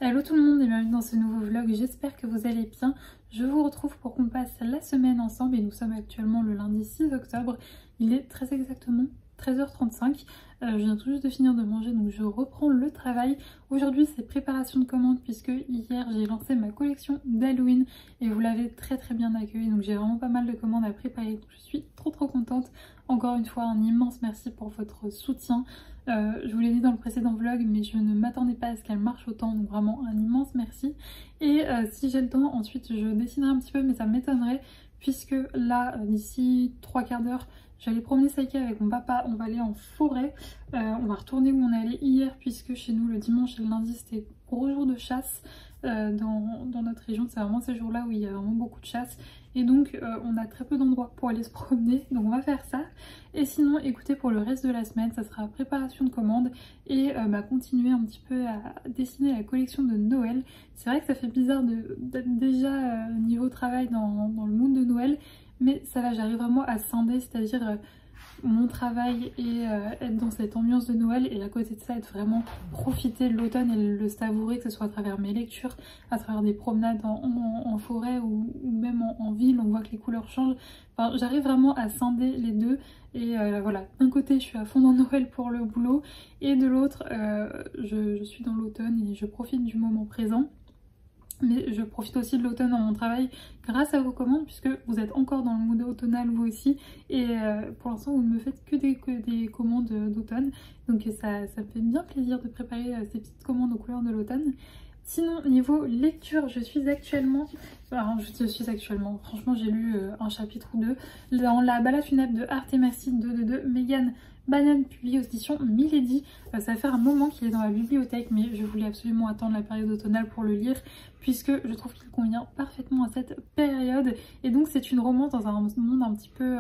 Hello tout le monde et bienvenue dans ce nouveau vlog, j'espère que vous allez bien. Je vous retrouve pour qu'on passe la semaine ensemble et nous sommes actuellement le lundi 6 octobre. Il est très exactement 13h35. Je viens tout juste de finir de manger donc je reprends le travail. Aujourd'hui c'est préparation de commandes puisque hier j'ai lancé ma collection d'Halloween et vous l'avez très bien accueilli. Donc j'ai vraiment pas mal de commandes à préparer. Donc je suis trop contente. Encore une fois un immense merci pour votre soutien. Je vous l'ai dit dans le précédent vlog mais je ne m'attendais pas à ce qu'elle marche autant, donc vraiment un immense merci. Et si j'ai le temps ensuite je dessinerai un petit peu mais ça m'étonnerait puisque là d'ici 3/4 d'heure je vais aller promener Saïka avec mon papa, on va aller en forêt, on va retourner où on est allé hier puisque chez nous le dimanche et le lundi c'était gros jour de chasse dans notre région, c'est vraiment ces jours là où il y a vraiment beaucoup de chasse et donc on a très peu d'endroits pour aller se promener, donc on va faire ça. Et sinon écoutez, pour le reste de la semaine ça sera préparation de commandes et continuer un petit peu à dessiner la collection de Noël. C'est vrai que ça fait bizarre d'être déjà niveau travail dans le mood de Noël, mais ça va, j'arrive vraiment à scinder, c'est-à-dire mon travail et être dans cette ambiance de Noël et à côté de ça être vraiment profiter de l'automne et le savourer, que ce soit à travers mes lectures, à travers des promenades en forêt ou même en ville, on voit que les couleurs changent. Enfin, j'arrive vraiment à scinder les deux et voilà, d'un côté je suis à fond dans Noël pour le boulot et de l'autre je suis dans l'automne et je profite du moment présent. Mais je profite aussi de l'automne dans mon travail grâce à vos commandes puisque vous êtes encore dans le mood automnal vous aussi et pour l'instant vous ne me faites que des commandes d'automne, donc ça me fait bien plaisir de préparer ces petites commandes aux couleurs de l'automne. Sinon niveau lecture je suis actuellement, franchement j'ai lu un chapitre ou deux dans La balade funèbre de Arte Merci de Megan Bannon publié aux éditions Milady. Ça fait un moment qu'il est dans la bibliothèque mais je voulais absolument attendre la période automnale pour le lire puisque je trouve qu'il convient parfaitement à cette période et donc c'est une romance dans un monde un petit peu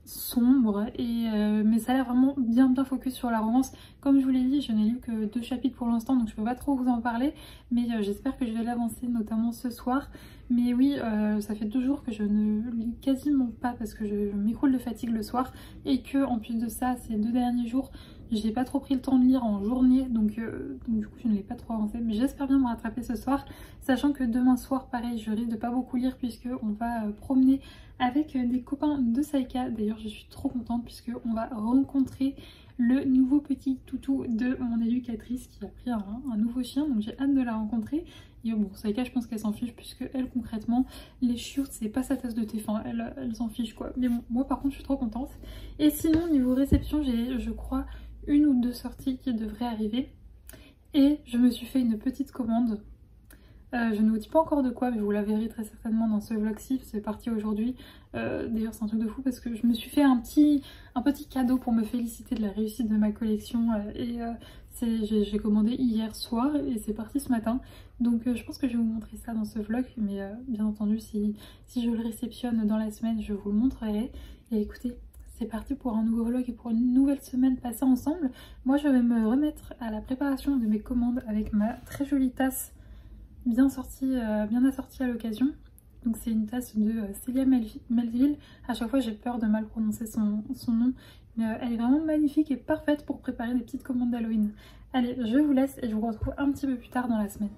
sombre et mais ça a l'air vraiment bien focus sur la romance. Comme je vous l'ai dit, je n'ai lu que 2 chapitres pour l'instant donc je peux pas trop vous en parler mais j'espère que je vais l'avancer notamment ce soir. Mais oui, ça fait 2 jours que je ne lis quasiment pas parce que je m'écroule de fatigue le soir et que en plus de ça ces 2 derniers jours j'ai pas trop pris le temps de lire en journée donc du coup je ne l'ai pas trop avancé, mais j'espère bien me rattraper ce soir, sachant que demain soir pareil je risque de pas beaucoup lire puisque on va promener avec des copains de Saïka. D'ailleurs je suis trop contente puisque on va rencontrer le nouveau petit toutou de mon éducatrice qui a pris un nouveau chien, donc j'ai hâte de la rencontrer. Et bon, Saïka je pense qu'elle s'en fiche puisque elle concrètement les chiots c'est pas sa tasse de thé, enfin elle s'en fiche quoi. Mais bon, moi par contre je suis trop contente. Et sinon niveau réception j'ai je crois 1 ou 2 sorties qui devraient arriver et je me suis fait une petite commande. Je ne vous dis pas encore de quoi mais vous la verrez très certainement dans ce vlog-ci, c'est parti aujourd'hui. D'ailleurs c'est un truc de fou parce que je me suis fait un petit cadeau pour me féliciter de la réussite de ma collection j'ai commandé hier soir et c'est parti ce matin. Donc je pense que je vais vous montrer ça dans ce vlog mais bien entendu si je le réceptionne dans la semaine je vous le montrerai. Et écoutez, c'est parti pour un nouveau vlog et pour une nouvelle semaine passée ensemble. Moi je vais me remettre à la préparation de mes commandes avec ma très jolie tasse bien assortie à l'occasion. Donc c'est une tasse de Célia Melville. À chaque fois j'ai peur de mal prononcer son nom. Mais elle est vraiment magnifique et parfaite pour préparer des petites commandes d'Halloween. Allez, je vous laisse et je vous retrouve un petit peu plus tard dans la semaine.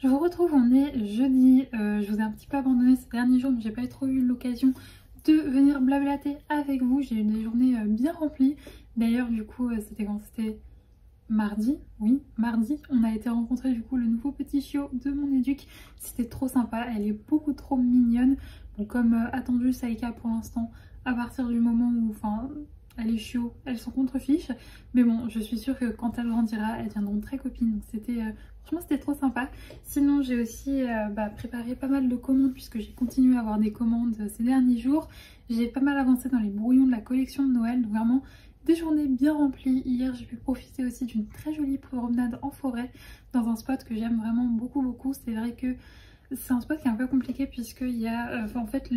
Je vous retrouve, on est jeudi, je vous ai un petit peu abandonné ces derniers jours mais j'ai pas trop eu l'occasion de venir blablater avec vous. J'ai eu des journées bien remplies. D'ailleurs du coup c'était quand c'était mardi, oui mardi, on a été rencontrer du coup le nouveau petit chiot de mon éduc. C'était trop sympa, elle est beaucoup trop mignonne. Bon, comme attendu, Saïka pour l'instant, à partir du moment où elle est chiot, elles sont contre-fiches. Mais bon, je suis sûre que quand elle grandira, elles deviendront très copines. Donc c'était franchement c'était trop sympa. Sinon j'ai aussi préparé pas mal de commandes puisque j'ai continué à avoir des commandes ces derniers jours. J'ai pas mal avancé dans les brouillons de la collection de Noël. Donc vraiment des journées bien remplies. Hier j'ai pu profiter aussi d'une très jolie promenade en forêt dans un spot que j'aime vraiment beaucoup. C'est vrai que c'est un spot qui est un peu compliqué puisqu'il y a en fait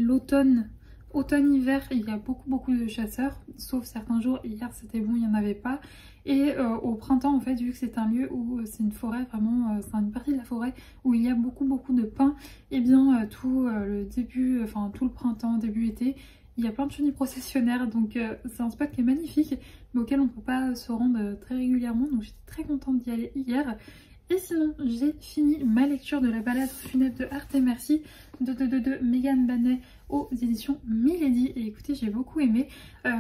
automne-hiver, il y a beaucoup de chasseurs, sauf certains jours. Hier c'était bon, il n'y en avait pas. Et au printemps en fait, vu que c'est un lieu où c'est une forêt, vraiment c'est une partie de la forêt où il y a beaucoup de pins, et bien tout le printemps, début été, il y a plein de chenilles processionnaires. Donc c'est un spot qui est magnifique mais auquel on ne peut pas se rendre très régulièrement. Donc j'étais très contente d'y aller hier. Et sinon, j'ai fini ma lecture de la balade funèbre de Art et Merci de Megan Banet aux éditions Milady. Et écoutez, j'ai beaucoup aimé.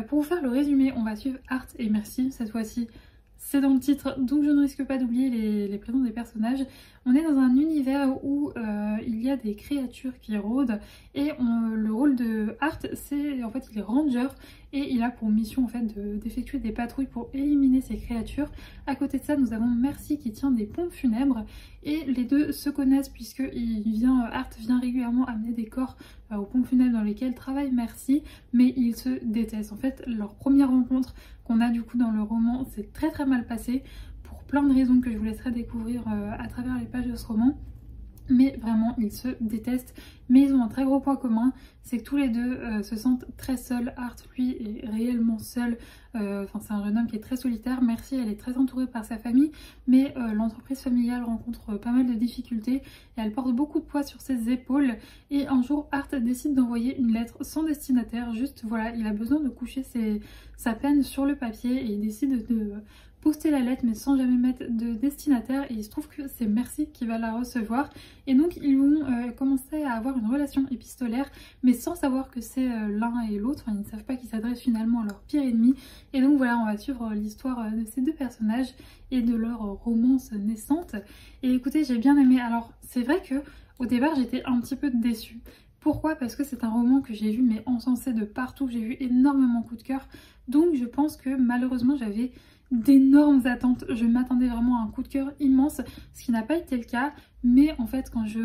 Pour vous faire le résumé, on va suivre Art et Merci. Cette fois-ci, c'est dans le titre, donc je ne risque pas d'oublier les prénoms des personnages. On est dans un univers où il y a des créatures qui rôdent. Et le rôle de Art, c'est en fait il est ranger. Et il a pour mission en fait d'effectuer des patrouilles pour éliminer ces créatures. À côté de ça, nous avons Merci qui tient des pompes funèbres. Et les deux se connaissent puisque Art vient régulièrement amener des corps aux pompes funèbres dans lesquelles travaille Merci. Mais ils se détestent. En fait, leur première rencontre qu'on a du coup dans le roman, c'est très mal passé. Pour plein de raisons que je vous laisserai découvrir à travers les pages de ce roman. Mais vraiment ils se détestent, mais ils ont un très gros point commun, c'est que tous les deux se sentent très seuls. Art lui est réellement seul, c'est un jeune homme qui est très solitaire. Merci, elle est très entourée par sa famille, mais l'entreprise familiale rencontre pas mal de difficultés et elle porte beaucoup de poids sur ses épaules. Et un jour Art décide d'envoyer une lettre sans destinataire, juste voilà, il a besoin de coucher sa peine sur le papier et il décide de poster la lettre mais sans jamais mettre de destinataire, et il se trouve que c'est Merci qui va la recevoir. Et donc ils vont commencer à avoir une relation épistolaire mais sans savoir que c'est l'un et l'autre, ils ne savent pas qu'ils s'adressent finalement à leur pire ennemi. Et donc voilà, on va suivre l'histoire de ces deux personnages et de leur romance naissante. Et écoutez, j'ai bien aimé. Alors c'est vrai que au départ j'étais un petit peu déçue. Pourquoi? Parce que c'est un roman que j'ai vu mais encensé de partout, j'ai vu énormément coup de cœur. Donc je pense que malheureusement j'avais d'énormes attentes, je m'attendais vraiment à un coup de cœur immense, ce qui n'a pas été le cas. Mais en fait quand je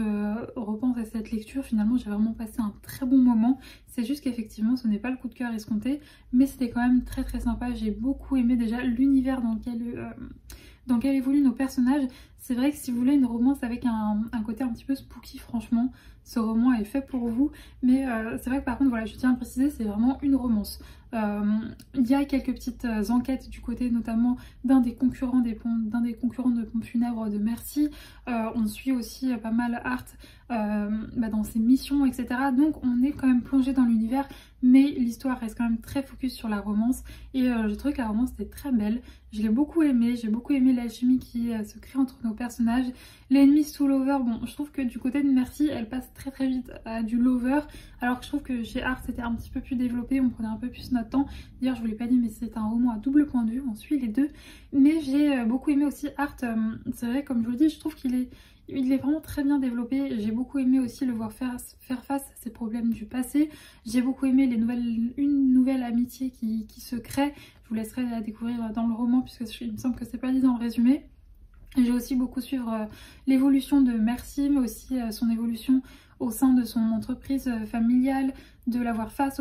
repense à cette lecture, finalement j'ai vraiment passé un très bon moment. C'est juste qu'effectivement ce n'est pas le coup de cœur escompté, mais c'était quand même très sympa. J'ai beaucoup aimé déjà l'univers dans lequel évoluent nos personnages. C'est vrai que si vous voulez une romance avec un côté un petit peu spooky, franchement ce roman est fait pour vous. Mais c'est vrai que par contre voilà, je tiens à préciser, c'est vraiment une romance. Il y a quelques petites enquêtes du côté notamment d'un des concurrents de pompes funèbres de Merci. On suit aussi pas mal Art dans ses missions, etc. Donc on est quand même plongé dans l'univers, mais l'histoire reste quand même très focus sur la romance. Et j'ai trouvé que la romance était très belle. Je l'ai beaucoup aimée, j'ai beaucoup aimé l'alchimie qui se crée entre nos personnages. L'ennemi sous lover, bon je trouve que du côté de Merci elle passe très vite à du lover, alors que je trouve que chez Art c'était un petit peu plus développé, on prenait un peu plus notre temps. D'ailleurs je vous l'ai pas dit mais c'est un roman à double point de vue, on suit les deux. Mais j'ai beaucoup aimé aussi Art, c'est vrai comme je vous le dis, je trouve qu'il est vraiment très bien développé. J'ai beaucoup aimé aussi le voir faire face à ses problèmes du passé. J'ai beaucoup aimé une nouvelle amitié qui se crée. Je vous laisserai la découvrir dans le roman puisque il me semble que c'est pas dit dans le résumé. J'ai aussi beaucoup suivre l'évolution de Merci, mais aussi son évolution au sein de son entreprise familiale, de la voir faire face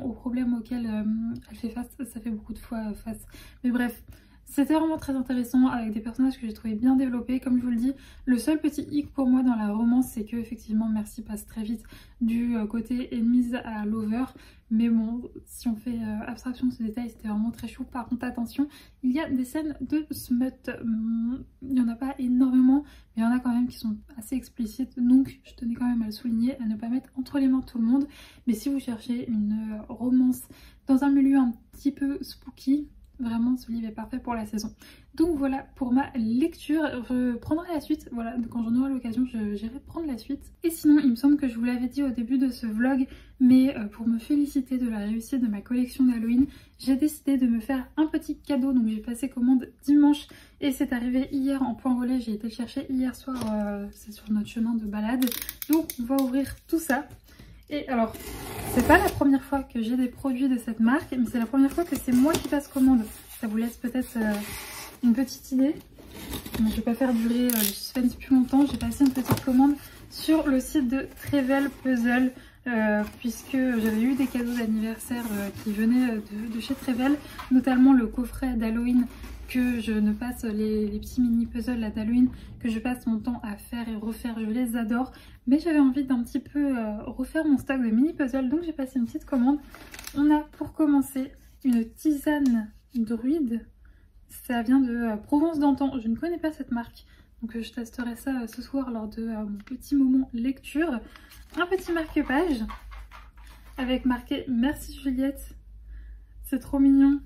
aux problèmes auxquels elle fait face. Ça fait beaucoup de fois face. Mais bref, c'était vraiment très intéressant avec des personnages que j'ai trouvé bien développés. Comme je vous le dis, le seul petit hic pour moi dans la romance, c'est que effectivement Merci passe très vite du côté enemies à lover. Mais bon, si on fait abstraction de ce détail, c'était vraiment très chou. Par contre, attention, il y a des scènes de smut. Il n'y en a pas énormément, mais il y en a quand même qui sont assez explicites. Donc, je tenais quand même à le souligner, à ne pas mettre entre les mains de tout le monde. Mais si vous cherchez une romance dans un milieu un petit peu spooky, vraiment ce livre est parfait pour la saison. Donc voilà pour ma lecture, je prendrai la suite, voilà, quand j'en aurai l'occasion j'irai prendre la suite. Et sinon il me semble que je vous l'avais dit au début de ce vlog, mais pour me féliciter de la réussite de ma collection d'Halloween, j'ai décidé de me faire un petit cadeau, donc j'ai passé commande dimanche et c'est arrivé hier en point relais, j'ai été le chercher hier soir, c'est sur notre chemin de balade, donc on va ouvrir tout ça. Et alors, c'est pas la première fois que j'ai des produits de cette marque, mais c'est la première fois que c'est moi qui passe commande. Ça vous laisse peut-être une petite idée. Donc, je vais pas faire durer le suspense plus longtemps. J'ai passé une petite commande sur le site de Trevel Puzzle, puisque j'avais eu des cadeaux d'anniversaire qui venaient de chez Trevel, notamment le coffret d'Halloween que je ne passe, les petits mini puzzles là d'Halloween, que je passe mon temps à faire et refaire, je les adore. Mais j'avais envie d'un petit peu refaire mon stock de mini puzzles, donc j'ai passé une petite commande. On a pour commencer une tisane druide, ça vient de Provence d'antan, je ne connais pas cette marque, donc je testerai ça ce soir lors de mon petit moment lecture. Un petit marque-page avec marqué merci Juliette, c'est trop mignon.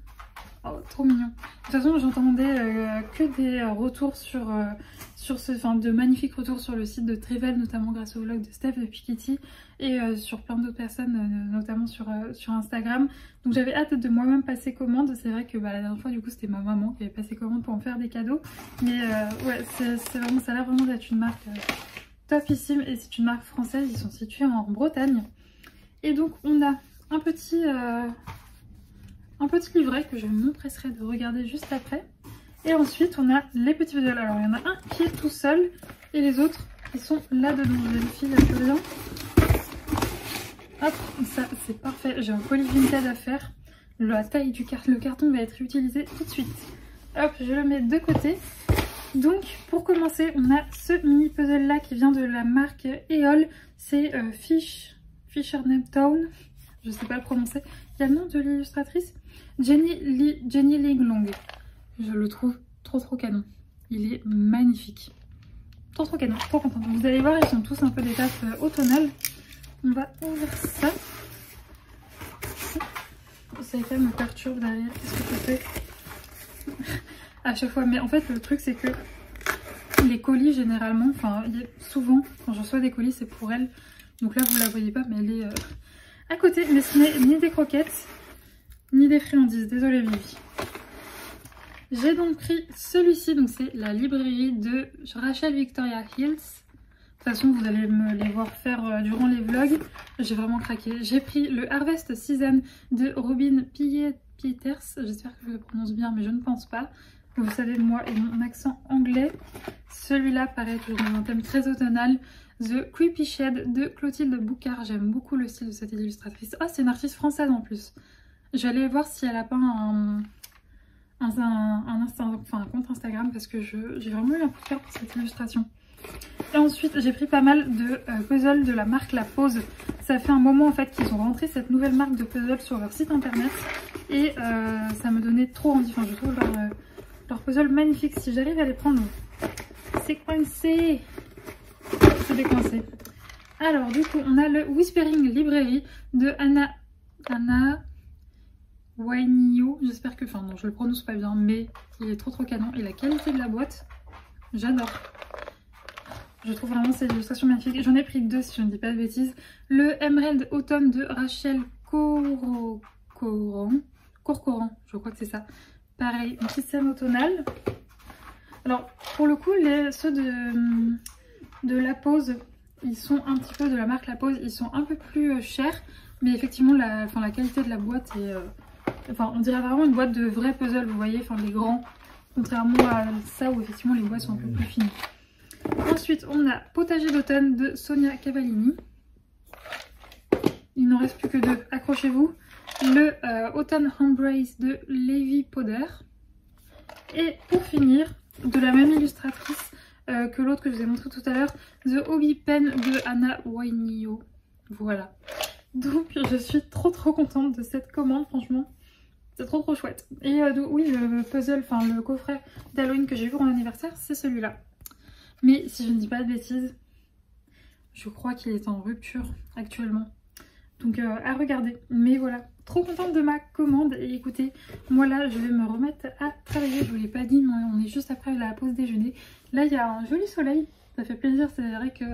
Oh, trop mignon. De toute façon, j'entendais que des retours sur de magnifiques retours sur le site de Trevel, notamment grâce au vlog de Steph de Piketty et sur plein d'autres personnes, notamment sur Instagram. Donc j'avais hâte de moi-même passer commande. C'est vrai que la dernière fois, du coup, c'était ma maman qui avait passé commande pour me faire des cadeaux. Mais ouais, c'est vraiment, ça a l'air vraiment d'être une marque topissime et c'est une marque française. Ils sont situés en Bretagne. Et donc on a un petit livret que je m'empresserai de regarder juste après. Et ensuite on a les petits puzzles. Alors il y en a un qui est tout seul et les autres ils sont là-dedans. Je vérifie le plus bien. Hop, ça c'est parfait. J'ai un colis Vinted à faire. La taille du le carton va être utilisé tout de suite. Hop, je le mets de côté. Donc pour commencer on a ce mini puzzle là qui vient de la marque Eol. C'est Fisher Town. Je sais pas le prononcer. Il y a le nom de l'illustratrice, Jenny Ling Long. Je le trouve trop canon. Il est magnifique. Trop canon, trop contente. Vous allez voir, ils sont tous un peu des tasses automnales. On va ouvrir ça. Ça me perturbe derrière. Qu'est-ce que tu fais à chaque fois? Mais en fait, le truc, c'est que les colis, généralement, enfin, souvent, quand je reçois des colis, c'est pour elle. Donc là, vous la voyez pas, mais elle est à côté. Mais ce n'est ni des croquettes, ni des friandises. Désolée, Vivi. J'ai donc pris celui-ci. Donc c'est la librairie de Rachel Victoria Hills. De toute façon, vous allez me les voir faire durant les vlogs. J'ai vraiment craqué. J'ai pris le Harvest Season de Robin Pieters. J'espère que je le prononce bien, mais je ne pense pas. Vous savez, moi et mon accent anglais. Celui-là paraît toujours dans un thème très automnal. The Creepy Shed de Clotilde Boucard. J'aime beaucoup le style de cette illustratrice. Oh, c'est une artiste française en plus. Je vais aller voir si elle a pas un compte Instagram parce que j'ai vraiment eu un coup de cœur pour cette illustration. Et ensuite, j'ai pris pas mal de puzzles de la marque La Pause. Ça fait un moment en fait qu'ils ont rentré cette nouvelle marque de puzzles sur leur site internet. Et ça me donnait trop envie. Enfin, je trouve leur puzzle magnifique. Si j'arrive à les prendre, c'est coincé. C'est décoincé. Alors du coup on a le Whispering Librairie de Anna Wainio. J'espère que, enfin non je le prononce pas bien, mais il est trop canon. Et la qualité de la boîte, j'adore. Je trouve vraiment cette illustration magnifique. J'en ai pris deux si je ne dis pas de bêtises. Le Emerald Autumn de Rachel Corcoran, je crois que c'est ça. Pareil, une petite scène automnale. Alors pour le coup ceux de La Pause, ils sont un petit peu de la marque La Pause, ils sont un peu plus chers, mais effectivement la qualité de la boîte est on dirait vraiment une boîte de vrais puzzles, vous voyez, enfin des grands, contrairement à ça où effectivement les boîtes sont un peu plus fines. Ensuite on a Potager d'automne de Sonia Cavallini. Il n'en reste plus que deux, accrochez-vous. Le Autumn Embrace de Levi Poder. Et pour finir, de la même illustratrice que l'autre que je vous ai montré tout à l'heure, The Hobby Pen de Anna Wainio. Voilà. Donc je suis trop contente de cette commande, franchement. C'est trop chouette. Et oui, le puzzle, enfin le coffret d'Halloween que j'ai eu pour mon anniversaire, c'est celui-là. Mais si je ne dis pas de bêtises, je crois qu'il est en rupture actuellement. Donc à regarder. Mais voilà, trop contente de ma commande. Et écoutez, moi là je vais me remettre à travailler. Je vous l'ai pas dit, mais on est juste après la pause déjeuner. Là il y a un joli soleil, ça fait plaisir. C'est vrai que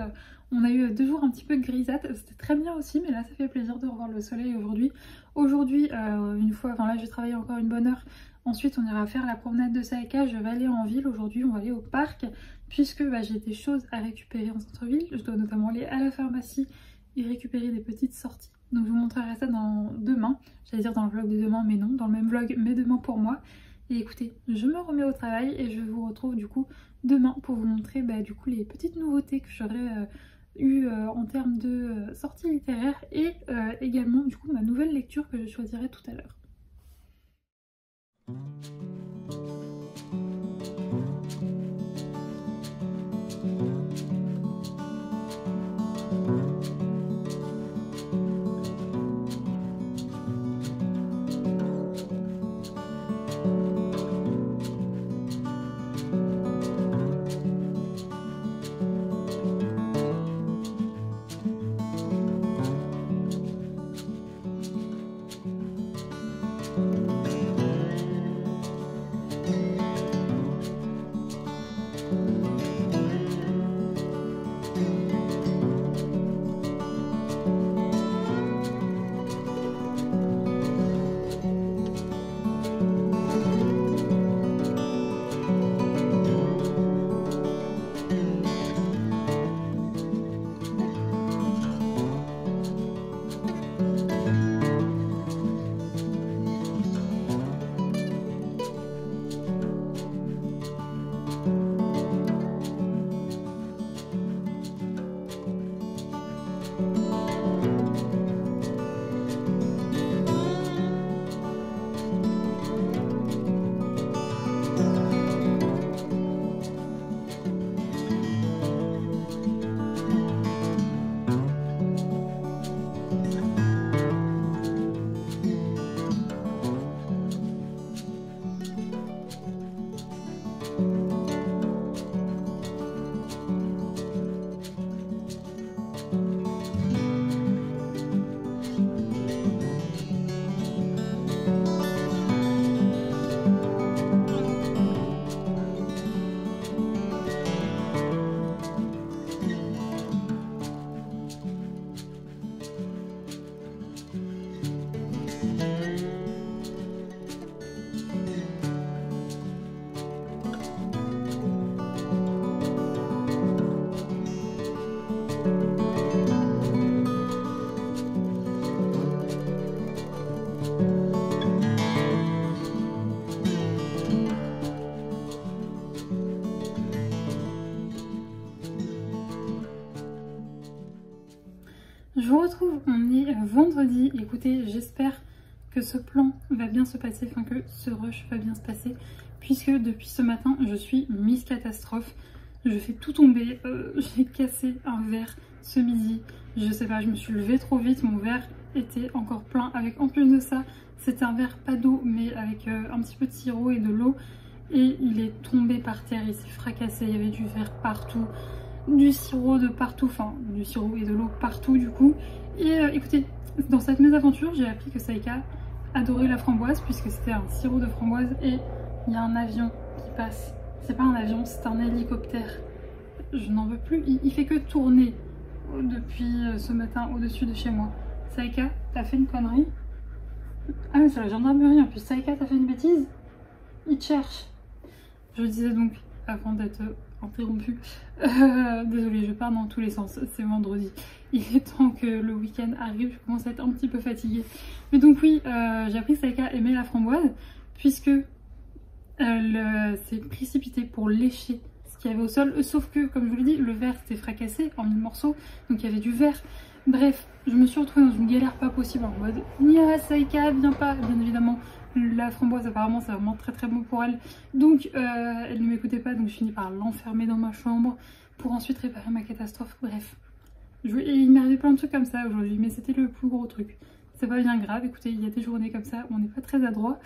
on a eu 2 jours un petit peu grisâtre, c'était très bien aussi, mais là ça fait plaisir de revoir le soleil aujourd'hui. Aujourd'hui, une fois, enfin là je vais travailler encore une bonne heure. Ensuite on ira faire la promenade de Saïka. Je vais aller en ville aujourd'hui, on va aller au parc, puisque j'ai des choses à récupérer en centre-ville. Je dois notamment aller à la pharmacie et récupérer des petites sorties. Donc je vous montrerai ça dans demain, j'allais dire dans le vlog de demain, mais non, dans le même vlog, mais demain pour moi. Et écoutez, je me remets au travail et je vous retrouve du coup demain pour vous montrer du coup les petites nouveautés que j'aurai eu en termes de sorties littéraires et également du coup ma nouvelle lecture que je choisirai tout à l'heure. Je vous retrouve, on est vendredi. Écoutez, j'espère que ce plan va bien se passer, enfin que ce rush va bien se passer, puisque depuis ce matin, je suis Miss Catastrophe. Je fais tout tomber, j'ai cassé un verre ce midi. Je sais pas, je me suis levée trop vite, mon verre était encore plein. Avec en plus de ça, c'était un verre pas d'eau, mais avec un petit peu de sirop et de l'eau. Et il est tombé par terre, il s'est fracassé, il y avait du verre partout. Du sirop de partout, enfin du sirop et de l'eau partout du coup. Et écoutez, dans cette mésaventure, j'ai appris que Saïka adorait la framboise, puisque c'était un sirop de framboise. Et il y a un avion qui passe. C'est pas un avion, c'est un hélicoptère. Je n'en veux plus, il fait que tourner depuis ce matin au-dessus de chez moi. Saïka, t'as fait une connerie? Ah mais c'est la gendarmerie en plus. Saïka, t'as fait une bêtise? Il te cherche. Je disais donc, avant d'être interrompu. Désolée, je pars dans tous les sens, c'est vendredi. Il est temps que le week-end arrive, je commence à être un petit peu fatiguée. Mais donc oui, j'ai appris que Saïka aimait la framboise, puisque elle s'est précipitée pour lécher ce qu'il y avait au sol. Sauf que, comme je vous l'ai dit, le verre s'était fracassé en 1000 morceaux, donc il y avait du verre. Bref, je me suis retrouvée dans une galère pas possible, en mode « Nia, Saïka, viens pas !» Bien évidemment, la framboise apparemment c'est vraiment très bon pour elle, donc elle ne m'écoutait pas, donc je finis par l'enfermer dans ma chambre pour ensuite réparer ma catastrophe. Bref, et il m'est arrivé plein de trucs comme ça aujourd'hui, mais c'était le plus gros truc. C'est pas bien grave, écoutez, il y a des journées comme ça où on n'est pas très adroit.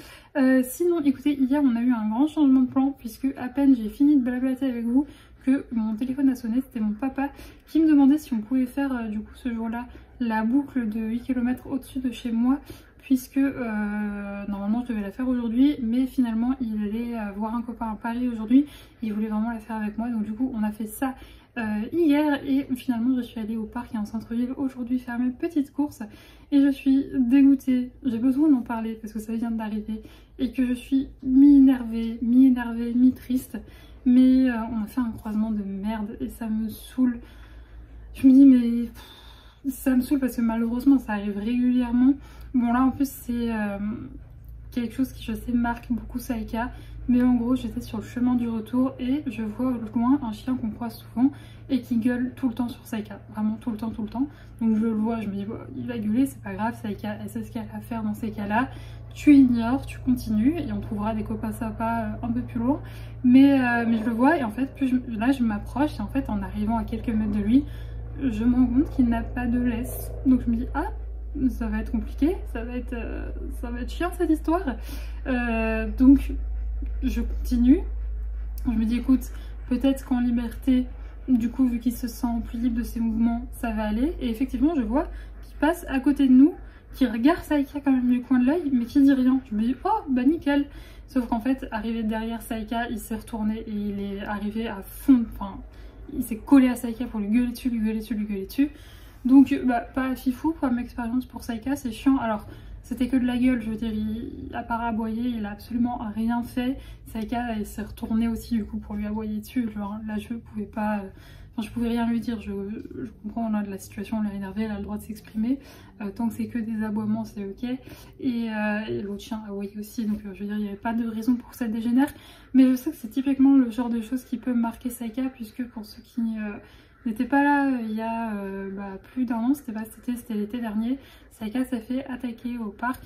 Sinon, écoutez, hier on a eu un grand changement de plan, puisque à peine j'ai fini de blablater avec vous que mon téléphone a sonné. C'était mon papa qui me demandait si on pouvait faire du coup ce jour-là la boucle de 8 km au-dessus de chez moi, puisque normalement je devais la faire aujourd'hui, mais finalement il allait voir un copain à Paris aujourd'hui, il voulait vraiment la faire avec moi, donc du coup on a fait ça hier, et finalement je suis allée au parc et en centre-ville aujourd'hui faire mes petites courses, et je suis dégoûtée. J'ai besoin d'en parler parce que ça vient d'arriver, et que je suis mi-énervée, mi-triste, mais on a fait un croisement de merde, et ça me saoule. Je me dis mais... ça me saoule parce que malheureusement ça arrive régulièrement. Bon là en plus c'est quelque chose qui je sais marque beaucoup Saïka. Mais en gros j'étais sur le chemin du retour et je vois au loin un chien qu'on croise souvent et qui gueule tout le temps sur Saïka. Vraiment tout le temps. Donc je le vois, je me dis bon, il va gueuler, c'est pas grave, Saïka elle sait ce qu'elle a à faire dans ces cas là. Tu ignores, tu continues et on trouvera des copains sympas un peu plus loin. Mais je le vois et en fait là je m'approche et en fait en arrivant à quelques mètres de lui, je me rends compte qu'il n'a pas de laisse. Donc je me dis ah, ça va être compliqué, ça va être chiant cette histoire. Donc je continue. Je me dis écoute, peut-être qu'en liberté, du coup vu qu'il se sent plus libre de ses mouvements, ça va aller. Et effectivement je vois qu'il passe à côté de nous, qui regarde Saïka quand même du coin de l'œil, mais qui dit rien. Je me dis oh bah nickel. Sauf qu'en fait arrivé derrière Saïka, il s'est retourné et il est arrivé à fond, enfin il s'est collé à Saïka pour lui gueuler dessus. Donc bah, pas fifou comme expérience pour Saïka, c'est chiant. Alors c'était que de la gueule, je veux dire, à part aboyer, il a absolument rien fait. Saïka il s'est retourné aussi du coup pour lui aboyer dessus. Genre là je pouvais pas... Enfin, je pouvais rien lui dire, je comprends, on a de la situation, on l'a énervé, elle a le droit de s'exprimer. Tant que c'est que des aboiements, c'est ok. Et l'autre chien a aboyé aussi, donc je veux dire, il n'y avait pas de raison pour que ça dégénère. Mais je sais que c'est typiquement le genre de choses qui peut marquer Saïka, puisque pour ceux qui n'étaient pas là il y a plus d'un an, c'était pas cet été, c'était l'été dernier, Saïka s'est fait attaquer au parc.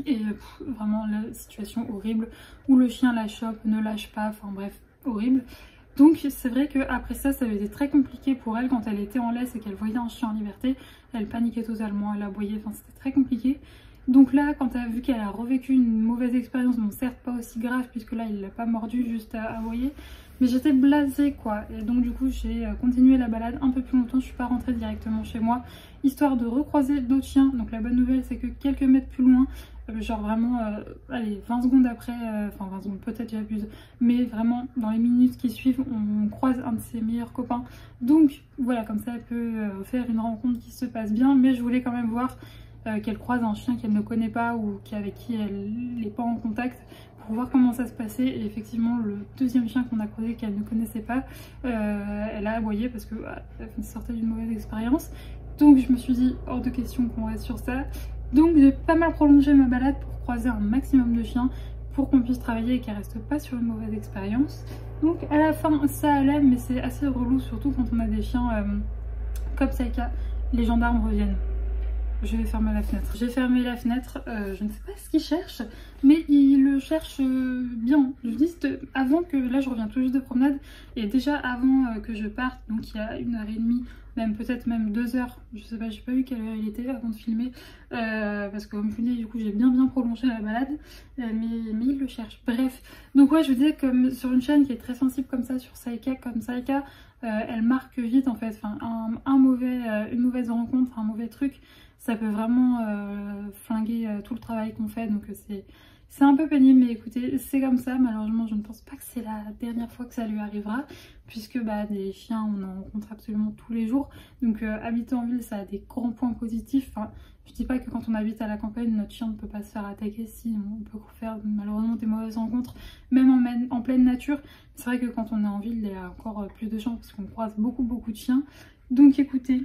Et vraiment la situation horrible, où le chien la chope, ne lâche pas, enfin bref, horrible. Donc c'est vrai qu'après ça, ça avait été très compliqué pour elle quand elle était en laisse et qu'elle voyait un chien en liberté. Elle paniquait totalement, elle aboyait, enfin c'était très compliqué. Donc là, quand elle a vu qu'elle a revécu une mauvaise expérience, bon certes pas aussi grave puisque là il l'a pas mordu, juste à aboyer, mais j'étais blasée quoi. Et donc du coup j'ai continué la balade un peu plus longtemps, je suis pas rentrée directement chez moi, histoire de recroiser d'autres chiens. Donc la bonne nouvelle c'est que quelques mètres plus loin, genre vraiment, allez, 20 secondes après, enfin 20 secondes peut-être j'abuse, mais vraiment dans les minutes qui suivent, on croise un de ses meilleurs copains. Donc voilà, comme ça elle peut faire une rencontre qui se passe bien, mais je voulais quand même voir qu'elle croise un chien qu'elle ne connaît pas ou avec qui elle n'est pas en contact, pour voir comment ça se passait. Et effectivement le deuxième chien qu'on a croisé qu'elle ne connaissait pas, elle a aboyé parce que elle sortait d'une mauvaise expérience. Donc je me suis dit hors de question qu'on reste sur ça. Donc j'ai pas mal prolongé ma balade pour croiser un maximum de chiens, pour qu'on puisse travailler et qu'elle reste pas sur une mauvaise expérience. Donc à la fin ça allait, mais c'est assez relou, surtout quand on a des chiens comme Saïka. Les gendarmes reviennent. Je vais fermer la fenêtre. J'ai fermé la fenêtre, je ne sais pas ce qu'ils cherchent, mais ils le cherchent bien. Je dis avant que, là je reviens tout juste de promenade, et déjà avant que je parte, donc il y a 1h30, même peut-être même 2h, je sais pas, j'ai pas vu quelle heure il était avant de filmer, parce que comme je vous dis, du coup j'ai bien prolongé la balade, mais ils le cherchent. Bref, donc ouais, je vous disais, comme sur une chaîne qui est très sensible comme ça, sur Saïka, comme Saïka, elle marque vite en fait, enfin une mauvaise rencontre, un mauvais truc, ça peut vraiment flinguer tout le travail qu'on fait. Donc c'est un peu pénible, mais écoutez, c'est comme ça. Malheureusement je ne pense pas que c'est la dernière fois que ça lui arrivera, puisque des chiens on en rencontre absolument tous les jours. Donc habiter en ville, ça a des grands points positifs. Enfin, je dis pas que quand on habite à la campagne notre chien ne peut pas se faire attaquer, si on peut faire malheureusement des mauvaises rencontres même en pleine nature. C'est vrai que quand on est en ville il y a encore plus de chance parce qu'on croise beaucoup de chiens. Donc écoutez,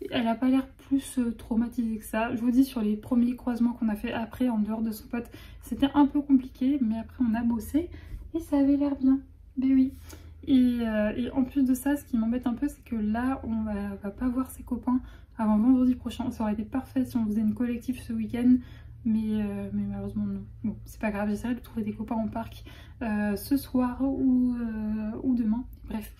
elle a pas l'air plus traumatisée que ça. Je vous dis, sur les premiers croisements qu'on a fait après, en dehors de son pote, c'était un peu compliqué, mais après on a bossé et ça avait l'air bien. Ben oui. Et en plus de ça, ce qui m'embête un peu, c'est que là, on va pas voir ses copains avant vendredi prochain. Ça aurait été parfait si on faisait une collective ce week-end, mais malheureusement non. Bon, c'est pas grave, j'essaierai de trouver des copains en parc ce soir ou demain. Bref.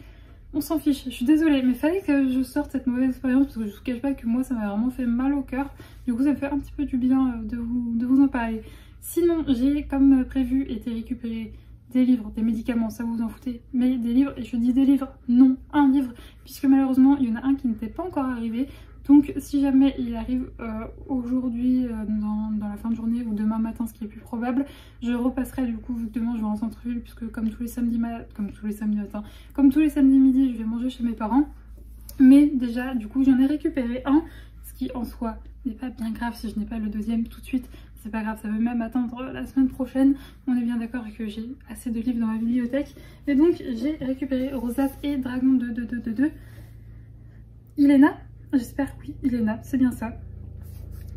On s'en fiche, je suis désolée, mais fallait que je sorte cette mauvaise expérience parce que je vous cache pas que moi ça m'a vraiment fait mal au cœur. Du coup ça me fait un petit peu du bien de vous en parler. Sinon j'ai comme prévu été récupérer des livres, des médicaments, ça vous en foutez, mais des livres, et je dis des livres, non, un livre, puisque malheureusement il y en a un qui n'était pas encore arrivé. Donc si jamais il arrive aujourd'hui dans la fin de journée ou demain matin, ce qui est plus probable, je repasserai du coup, vu que demain je vais en centre-ville, puisque comme tous les samedis midi, je vais manger chez mes parents. Mais déjà, du coup, j'en ai récupéré un, ce qui en soi n'est pas bien grave si je n'ai pas le deuxième tout de suite. C'est pas grave, ça peut même attendre la semaine prochaine. On est bien d'accord que j'ai assez de livres dans ma bibliothèque. Et donc, j'ai récupéré Rosace et Dragon de Ilena. J'espère, oui, Ilena, c'est bien ça.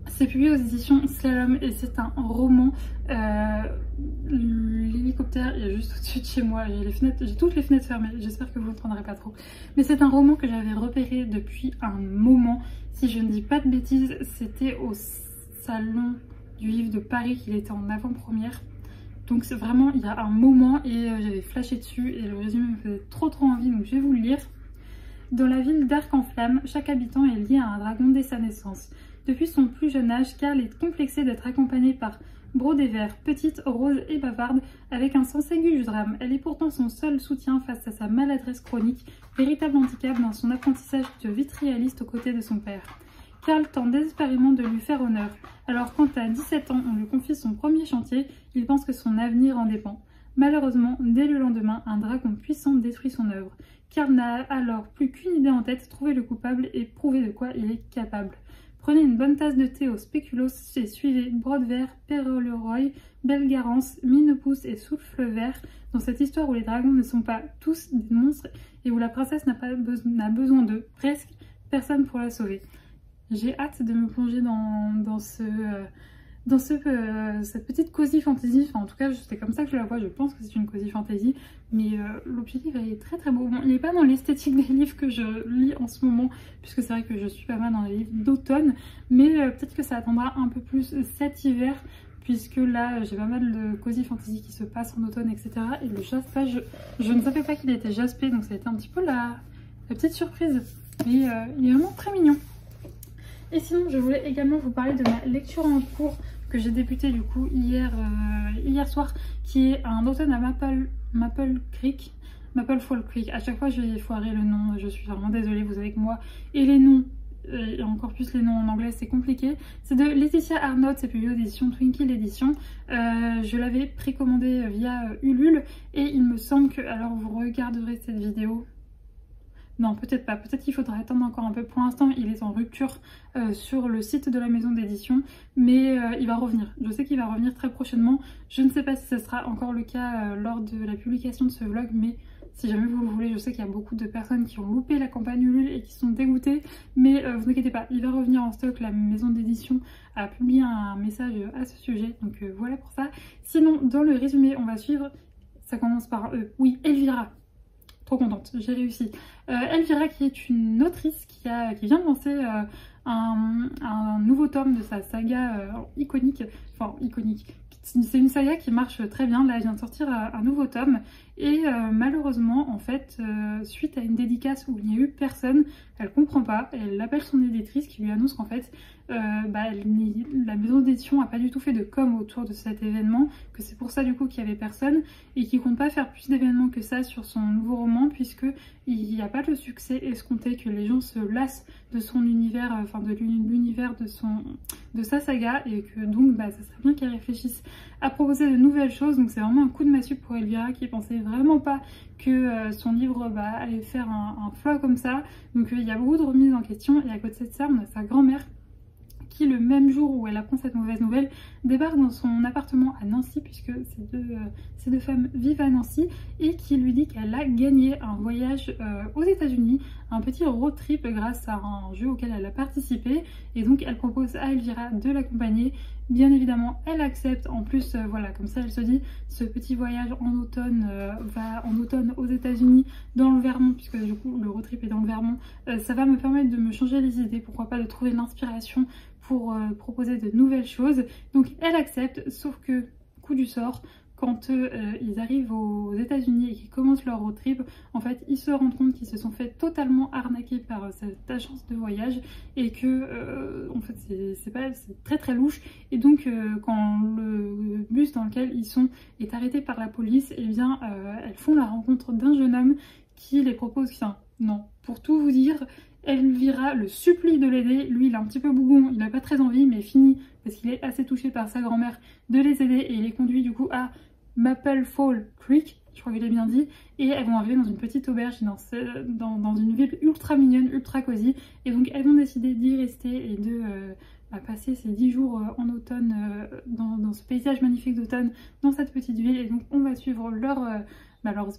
C'est publié aux éditions Slalom et c'est un roman. L'hélicoptère est juste au-dessus de chez moi. J'ai toutes les fenêtres fermées. J'espère que vous n'entendrez pas trop. Mais c'est un roman que j'avais repéré depuis un moment. Si je ne dis pas de bêtises, c'était au salon du livre de Paris qu'il était en avant-première. Donc c'est vraiment il y a un moment et j'avais flashé dessus et le résumé me faisait trop envie, donc je vais vous le lire. Dans la ville d'Arc en Flamme, chaque habitant est lié à un dragon dès sa naissance. Depuis son plus jeune âge, Carl est complexé d'être accompagné par Brodévert, petite, rose et bavarde, avec un sens aigu du drame. Elle est pourtant son seul soutien face à sa maladresse chronique, véritable handicap dans son apprentissage de vitrioliste aux côtés de son père. Carl tente désespérément de lui faire honneur. Alors quand à 17 ans on lui confie son premier chantier, il pense que son avenir en dépend. Malheureusement, dès le lendemain, un dragon puissant détruit son œuvre. Carl n'a alors plus qu'une idée en tête, trouver le coupable et prouver de quoi il est capable. Prenez une bonne tasse de thé au spéculoos et suivez Brodevert, Perleroy, Belgarance, Minopousse et Soufflevert dans cette histoire où les dragons ne sont pas tous des monstres et où la princesse n'a besoin d'eux, presque personne pour la sauver. J'ai hâte de me plonger dans cette petite cosy fantasy, enfin en tout cas c'est comme ça que je la vois, je pense que c'est une cosy fantasy, mais l'objectif est très beau. Bon, il n'est pas dans l'esthétique des livres que je lis en ce moment, puisque c'est vrai que je suis pas mal dans les livres d'automne, mais peut-être que ça attendra un peu plus cet hiver, puisque là j'ai pas mal de cosy fantasy qui se passent en automne, etc. Et le jaspage, je ne savais pas qu'il était jaspé, donc ça a été un petit peu la petite surprise, mais il est vraiment très mignon. Et sinon, je voulais également vous parler de ma lecture en cours que j'ai débuté du coup hier soir, qui est un automne à Maple Fall Creek. À chaque fois, je vais foirer le nom, je suis vraiment désolée, vous avez que moi. Et les noms, et encore plus les noms en anglais, c'est compliqué. C'est de Laetitia Arnott, c'est publié aux éditions Twinkle Edition. Je l'avais précommandé via Ulule et il me semble que, alors vous regarderez cette vidéo. Non, peut-être pas. Peut-être qu'il faudra attendre encore un peu. Pour l'instant, il est en rupture sur le site de la maison d'édition. Mais il va revenir. Je sais qu'il va revenir très prochainement. Je ne sais pas si ce sera encore le cas lors de la publication de ce vlog. Mais si jamais vous le voulez, je sais qu'il y a beaucoup de personnes qui ont loupé la campagne Ulule et qui sont dégoûtées. Mais vous inquiétez pas, il va revenir en stock. La maison d'édition a publié un message à ce sujet. Donc voilà pour ça. Sinon, dans le résumé, on va suivre. Ça commence par oui, Elvira. Trop contente, j'ai réussi. Elvira qui est une autrice qui vient de lancer un nouveau tome de sa saga iconique. C'est une saga qui marche très bien. Là, elle vient de sortir un nouveau tome. Et malheureusement, en fait, suite à une dédicace où il n'y a eu personne, elle comprend pas. Elle appelle son éditrice qui lui annonce qu'en fait, la maison d'édition n'a pas du tout fait de com autour de cet événement, que c'est pour ça du coup qu'il n'y avait personne et qu'il compte pas faire plus d'événements que ça sur son nouveau roman, puisque il n'y a pas de succès escompté, que les gens se lassent de son univers, enfin de l'univers de sa saga, et que donc ça serait bien qu'elle réfléchisse à proposer de nouvelles choses. Donc c'est vraiment un coup de massue pour Elvira qui pensait vraiment pas que son livre allait faire un flop comme ça. Donc il y a beaucoup de remises en question, et à côté de ça on a sa grand-mère qui, le même jour où elle apprend cette mauvaise nouvelle, débarque dans son appartement à Nancy, puisque ces deux femmes vivent à Nancy, et qui lui dit qu'elle a gagné un voyage aux États-Unis, un petit road trip grâce à un jeu auquel elle a participé, et donc elle propose à Elvira de l'accompagner. Bien évidemment, elle accepte. En plus, voilà, comme ça, elle se dit, ce petit voyage en automne va en automne aux États-Unis, dans le Vermont, puisque du coup le road trip est dans le Vermont. Ça va me permettre de me changer les idées, pourquoi pas de trouver l'inspiration pour proposer de nouvelles choses. Donc elle accepte, sauf que coup du sort, quand ils arrivent aux États-Unis et qu'ils commencent leur road trip, en fait, ils se rendent compte qu'ils se sont fait totalement arnaquer par cette agence de voyage et que, en fait, c'est très très louche. Et donc, quand le bus dans lequel ils sont est arrêté par la police, eh bien, elles font la rencontre d'un jeune homme qui les propose, enfin, non, pour tout vous dire, Elvira le supplie de l'aider. Lui, il est un petit peu bougon, il n'a pas très envie, mais fini, parce qu'il est assez touché par sa grand-mère, de les aider. Et il les conduit du coup à Maple Fall Creek, je crois que je l'ai bien dit. Et elles vont arriver dans une petite auberge, dans une ville ultra mignonne, ultra cosy. Et donc elles vont décider d'y rester et de passer ces 10 jours en automne, dans ce paysage magnifique d'automne, dans cette petite ville. Et donc on va suivre leurs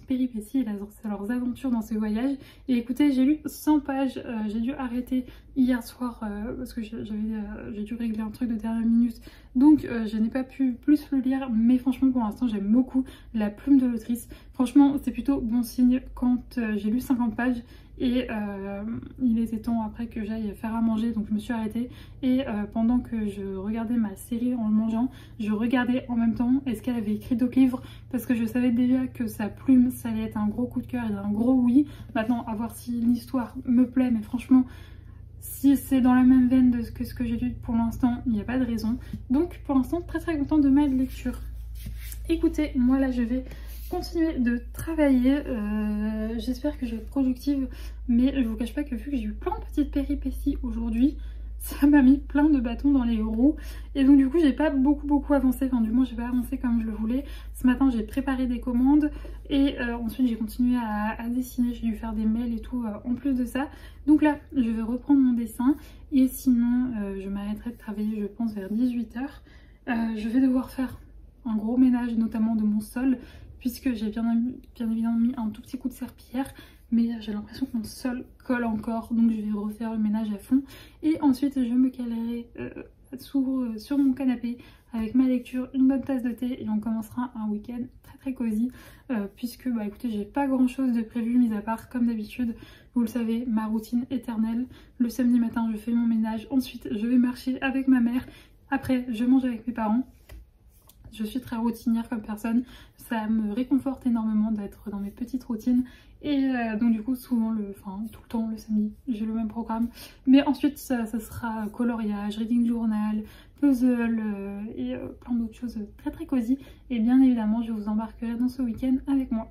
péripéties et leurs aventures dans ce voyage. Et écoutez, j'ai lu 100 pages, j'ai dû arrêter hier soir parce que j'ai dû régler un truc de dernière minute, donc je n'ai pas pu plus le lire, mais franchement pour l'instant j'aime beaucoup la plume de l'autrice. Franchement c'est plutôt bon signe quand j'ai lu 50 pages et il était temps après que j'aille faire à manger, donc je me suis arrêtée et pendant que je regardais ma série en le mangeant, je regardais en même temps est-ce qu'elle avait écrit d'autres livres, parce que je savais déjà que sa plume ça allait être un gros coup de cœur et un gros oui. Maintenant à voir si l'histoire me plaît, mais franchement si c'est dans la même veine de ce que j'ai lu pour l'instant, il n'y a pas de raison. Donc pour l'instant très très contente de ma lecture. Écoutez, moi là je vais continuer de travailler, j'espère que je vais être productive, mais je vous cache pas que vu que j'ai eu plein de petites péripéties aujourd'hui, ça m'a mis plein de bâtons dans les roues et donc du coup j'ai pas beaucoup avancé, enfin du moins j'ai pas avancé comme je le voulais. Ce matin j'ai préparé des commandes et ensuite j'ai continué à dessiner, j'ai dû faire des mails et tout en plus de ça. Donc là je vais reprendre mon dessin et sinon je m'arrêterai de travailler je pense vers 18 h. Je vais devoir faire un gros ménage notamment de mon sol puisque j'ai bien évidemment mis un tout petit coup de serpillière, mais j'ai l'impression que mon sol colle encore, donc je vais refaire le ménage à fond et ensuite je me calerai sur mon canapé avec ma lecture, une bonne tasse de thé et on commencera un week-end très cosy puisque bah écoutez j'ai pas grand chose de prévu mis à part comme d'habitude, vous le savez, ma routine éternelle. Le samedi matin je fais mon ménage, ensuite je vais marcher avec ma mère, après je mange avec mes parents. Je suis très routinière comme personne, ça me réconforte énormément d'être dans mes petites routines et donc du coup souvent, tout le temps le samedi j'ai le même programme, mais ensuite ça sera coloriage, reading journal, puzzle et plein d'autres choses très cosy et bien évidemment je vous embarquerai dans ce week-end avec moi.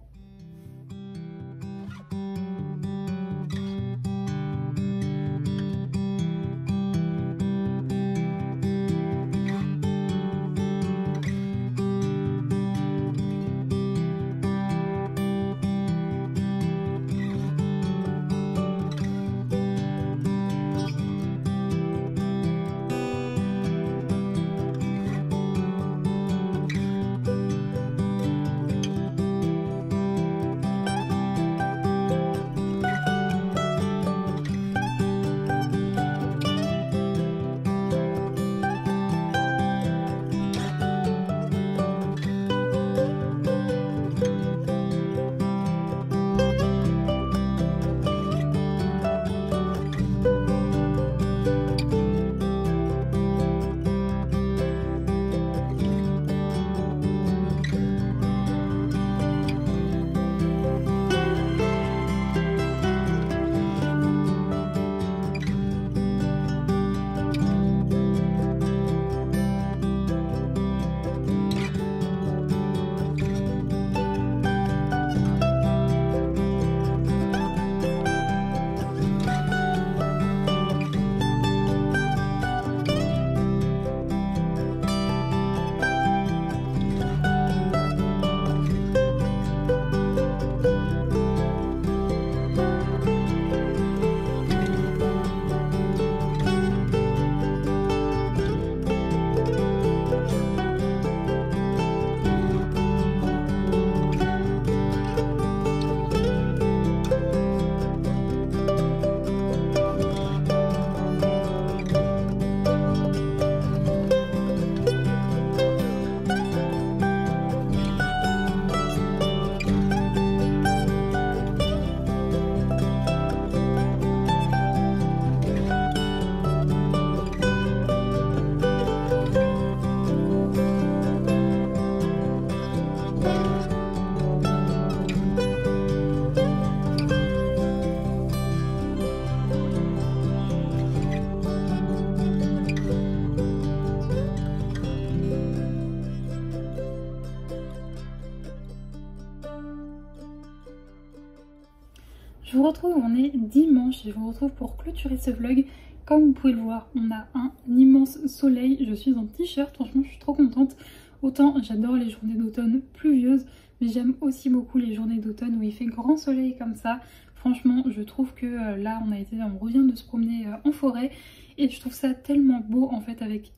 Je vous retrouve, on est dimanche et je vous retrouve pour clôturer ce vlog. Comme vous pouvez le voir, on a un immense soleil, je suis en t-shirt, franchement je suis trop contente. Autant j'adore les journées d'automne pluvieuses, mais j'aime aussi beaucoup les journées d'automne où il fait grand soleil comme ça. Franchement, je trouve que là on revient de se promener en forêt et je trouve ça tellement beau en fait avec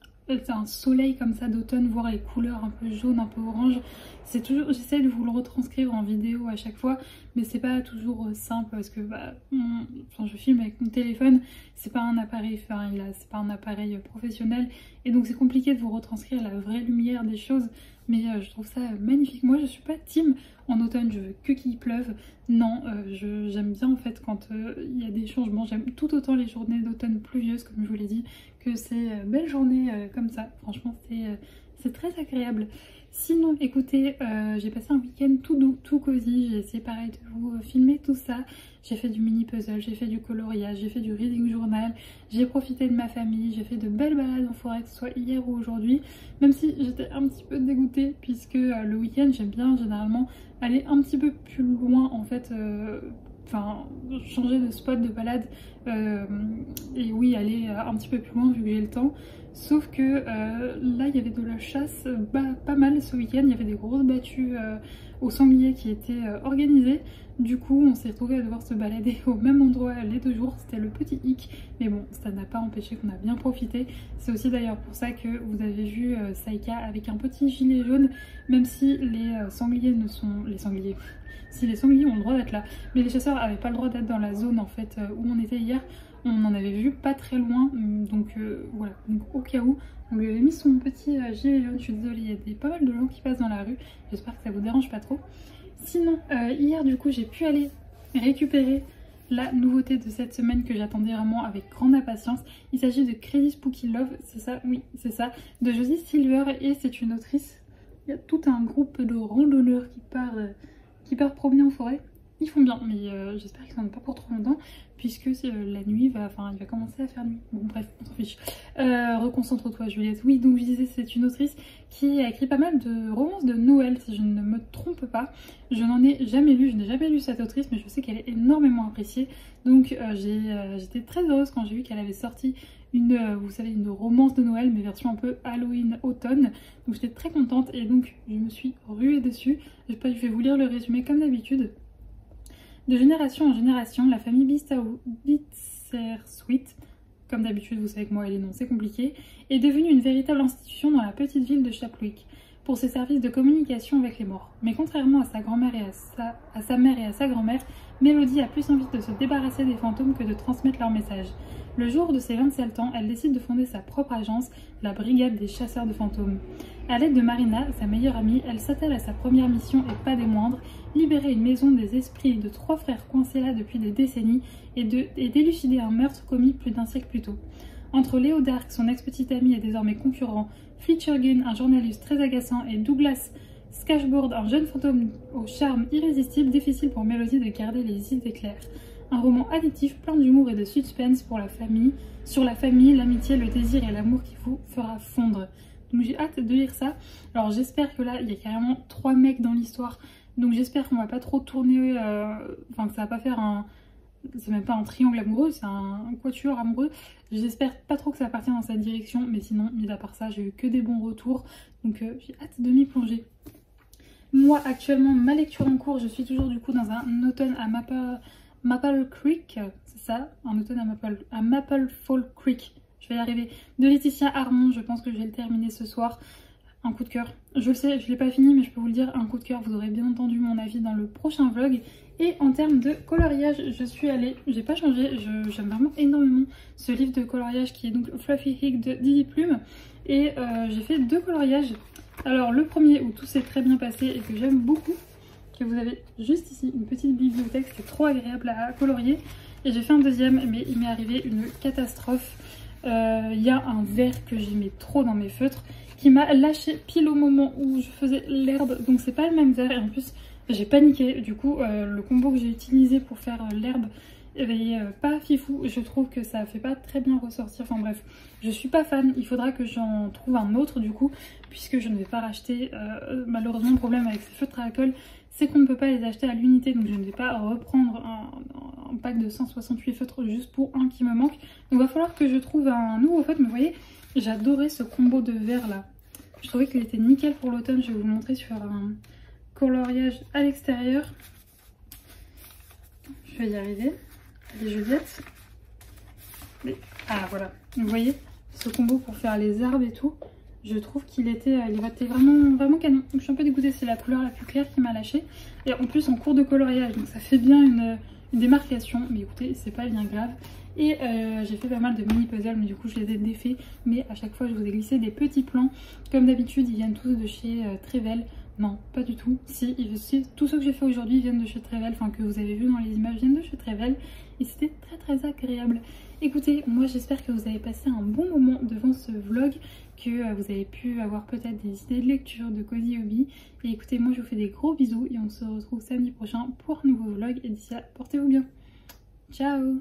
un soleil comme ça d'automne, voir les couleurs un peu jaune, un peu orange. C'est toujours, j'essaie de vous le retranscrire en vidéo à chaque fois, mais c'est pas toujours simple parce que je filme avec mon téléphone, c'est pas un appareil, c'est pas un appareil professionnel et donc c'est compliqué de vous retranscrire la vraie lumière des choses. Mais je trouve ça magnifique. Moi je suis pas team en automne, je veux que qu'il pleuve. Non, j'aime bien en fait quand il y a des changements. J'aime tout autant les journées d'automne pluvieuses comme je vous l'ai dit que ces belles journées comme ça. Franchement c'est très agréable. Sinon écoutez, j'ai passé un week-end tout doux, tout cosy. J'ai essayé pareil de vous filmer tout ça. J'ai fait du mini puzzle, j'ai fait du coloriage, j'ai fait du reading journal, j'ai profité de ma famille, j'ai fait de belles balades en forêt, que ce soit hier ou aujourd'hui. Même si j'étais un petit peu dégoûtée puisque le week-end j'aime bien généralement aller un petit peu plus loin en fait. Changer de spot de balade et oui aller un petit peu plus loin vu que j'ai le temps. Sauf que là il y avait de la chasse pas mal ce week-end, il y avait des grosses battues au sanglier qui étaient organisées. Du coup on s'est retrouvé à devoir se balader au même endroit les 2 jours, c'était le petit hic, mais bon ça n'a pas empêché qu'on a bien profité. C'est aussi d'ailleurs pour ça que vous avez vu Saïka avec un petit gilet jaune, même si les sangliers ne sont... Si les sangliers ont le droit d'être là, mais les chasseurs n'avaient pas le droit d'être dans la zone en fait où on était hier. On en avait vu pas très loin, donc voilà, donc au cas où, on lui avait mis son petit gilet jaune. Je suis désolée, il y a pas mal de gens qui passent dans la rue, j'espère que ça vous dérange pas trop. Sinon, hier du coup j'ai pu aller récupérer la nouveauté de cette semaine que j'attendais vraiment avec grande impatience. Il s'agit de Crazy Spooky Love, c'est ça, oui c'est ça, de Josie Silver, et c'est une autrice. Il y a tout un groupe de randonneurs qui part promener en forêt. Ils font bien, mais j'espère qu'ils n'en ont pas pour trop longtemps, puisque la nuit il va commencer à faire nuit. Bon bref, on s'en fiche. Reconcentre-toi Juliette. Oui, donc je disais, c'est une autrice qui a écrit pas mal de romances de Noël, si je ne me trompe pas. Je n'en ai jamais lu, je n'ai jamais lu cette autrice, mais je sais qu'elle est énormément appréciée. Donc j'étais très heureuse quand j'ai vu qu'elle avait sorti vous savez, une romance de Noël, mais version un peu Halloween-automne. Donc j'étais très contente et donc je me suis ruée dessus. Je vais vous lire le résumé comme d'habitude. De génération en génération, la famille Bittersweet, comme d'habitude vous savez que moi et les noms c'est compliqué, est devenue une véritable institution dans la petite ville de Chapwick pour ses services de communication avec les morts. Mais contrairement à sa grand-mère et à sa mère et à sa grand-mère, Mélodie a plus envie de se débarrasser des fantômes que de transmettre leur message. Le jour de ses 27 ans, elle décide de fonder sa propre agence, la Brigade des chasseurs de fantômes. À l'aide de Marina, sa meilleure amie, elle s'attelle à sa première mission et pas des moindres, libérer une maison des esprits de 3 frères coincés là depuis des décennies et d'élucider un meurtre commis plus d'1 siècle plus tôt. Entre Léo Dark, son ex-petit ami et désormais concurrent, Fletcher Gunn, un journaliste très agaçant, et Douglas Scashboard, un jeune fantôme au charme irrésistible, difficile pour Mélodie de garder les idées claires. Un roman addictif plein d'humour et de suspense sur la famille, l'amitié, le désir et l'amour qui vous fera fondre. Donc j'ai hâte de lire ça. Alors j'espère que là il y a carrément 3 mecs dans l'histoire, donc j'espère qu'on va pas trop tourner, que ça va pas faire c'est même pas un triangle amoureux, c'est un quatuor amoureux. J'espère pas trop que ça va partir dans cette direction, mais sinon, mis à part ça, j'ai eu que des bons retours, donc j'ai hâte de m'y plonger. Moi actuellement, ma lecture en cours, je suis toujours du coup dans un automne à Maple Creek, c'est ça, un automne à Maple Fall Creek, je vais y arriver, de Laetitia Armand. Je pense que je vais le terminer ce soir. Un coup de cœur, je le sais, je l'ai pas fini, mais je peux vous le dire, un coup de cœur. Vous aurez bien entendu mon avis dans le prochain vlog. Et en termes de coloriage, je suis allée, j'ai pas changé, j'aime vraiment énormément ce livre de coloriage qui est donc Fluffy Hick de Didi Plume. Et j'ai fait 2 coloriages. Alors le premier où tout s'est très bien passé et que j'aime beaucoup, que vous avez juste ici, une petite bibliothèque, c'était trop agréable à colorier. Et j'ai fait un deuxième, mais il m'est arrivé une catastrophe. Il y a un vert que j'aimais trop dans mes feutres qui m'a lâché pile au moment où je faisais l'herbe, donc c'est pas le même vert, et en plus j'ai paniqué. Du coup le combo que j'ai utilisé pour faire l'herbe est pas fifou, je trouve que ça fait pas très bien ressortir. Enfin bref, je suis pas fan, il faudra que j'en trouve un autre du coup, puisque je ne vais pas racheter. Malheureusement le problème avec ces feutres à colle, c'est qu'on ne peut pas les acheter à l'unité, donc je ne vais pas reprendre un pack de 168 feutres juste pour un qui me manque. Donc il va falloir que je trouve un nouveau feutre, mais vous voyez, j'adorais ce combo de verre là. Je trouvais qu'il était nickel pour l'automne, je vais vous le montrer sur un coloriage à l'extérieur. Je vais y arriver. Les Juliettes. Ah voilà, vous voyez, ce combo pour faire les arbres et tout, je trouve qu'il était vraiment canon. Donc je suis un peu dégoûtée, c'est la couleur la plus claire qui m'a lâché. Et en plus en cours de coloriage, donc ça fait bien une démarcation. Mais écoutez, c'est pas bien grave. Et j'ai fait pas mal de mini puzzles, mais du coup je les ai défaits. Mais à chaque fois je vous ai glissé des petits plans. Comme d'habitude, ils viennent tous de chez Trevel. Non, pas du tout. Si, tous ceux que j'ai fait aujourd'hui viennent de chez Trevel, enfin que vous avez vu dans les images viennent de chez Trevel. Et c'était très agréable. Écoutez, moi j'espère que vous avez passé un bon moment devant ce vlog, que vous avez pu avoir peut-être des idées de lecture, de Cozy Hobby. Et écoutez, moi je vous fais des gros bisous et on se retrouve samedi prochain pour un nouveau vlog. Et d'ici là, portez-vous bien. Ciao!